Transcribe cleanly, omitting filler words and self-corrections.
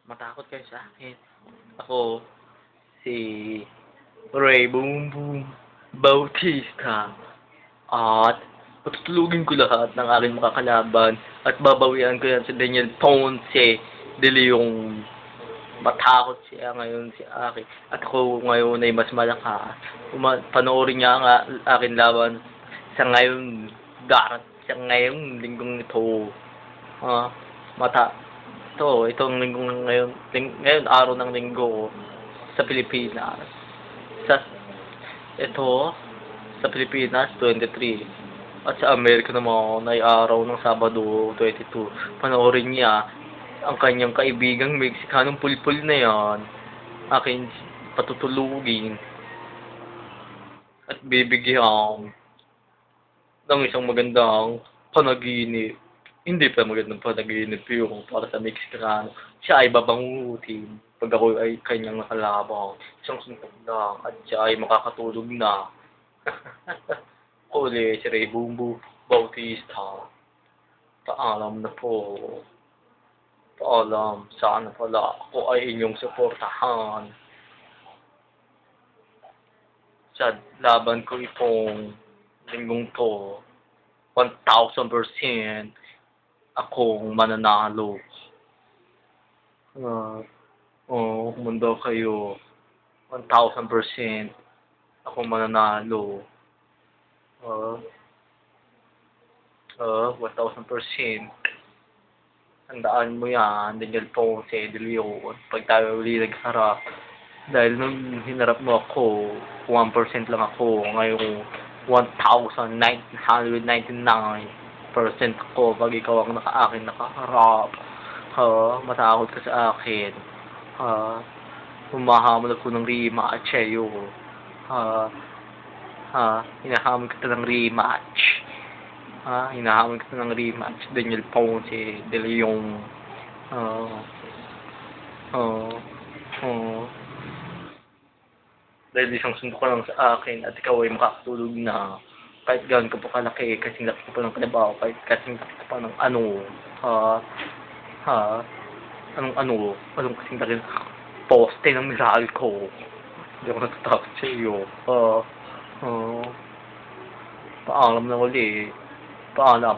Matakot kayo sa akin. Ako, si Ray Boom Boom Bautista. At patutulugin ko lahat ng aking makakalaban at babawian ko yan si Daniel Ponce de Leon. Matakot siya ngayon si Aki. At ako ngayon ay mas malakas. Panoorin niya ang aking laban sa ngayon. Darat siya ngayong linggong ito. Itong linggong ngayon. Ngayon araw ng linggo sa Pilipinas. Sa Pilipinas, 23. At sa Amerika naman ay araw ng Sabado, 22. Panoorin niya ang kanyang kaibigang Mexicanong pulpul na yan. Akin patutulugin. At bibigyan ng isang magandang panaginip. Hindi pa magandang panaginip yung para sa Mexicano. Siya ay babangutin pag ako ay kanyang nakalabang. Isang suntok lang at siya ay makakatulog na. Uli, si Ray Boom Bautista. Paalam na po. Paalam. Sana pala ako ay inyong suportahan. Sa laban ko itong linggong to, 1,000% akong mananalo. Kumanda kayo, 1,000% akong mananalo. 1,000%. Tandaan mo yan, Daniel Ponce de Leon, pag tayo uli nagharap. Dahil nung hinarap mo ako, 1% lang ako. Ngayon, 1,999% ako pag ikaw ang nakaharap. Matakot ka sa akin. Humahamon ako ng rematch sa'yo. Hinahamon kita ng rematch. Hinahamon kita ng rematch, Daniel Ponce de Leon. Dahil isang sundo ka lang sa akin at ikaw ay makakatulog na. Kahit gano'n ka pa kalaki, kasing laki ka pa ng kalabaw, kahit kasing laki ka pa ng anong kasing laki ng poste ng Meralco. Hindi ako natatakot sa iyo. Paalam na uli. Paalam.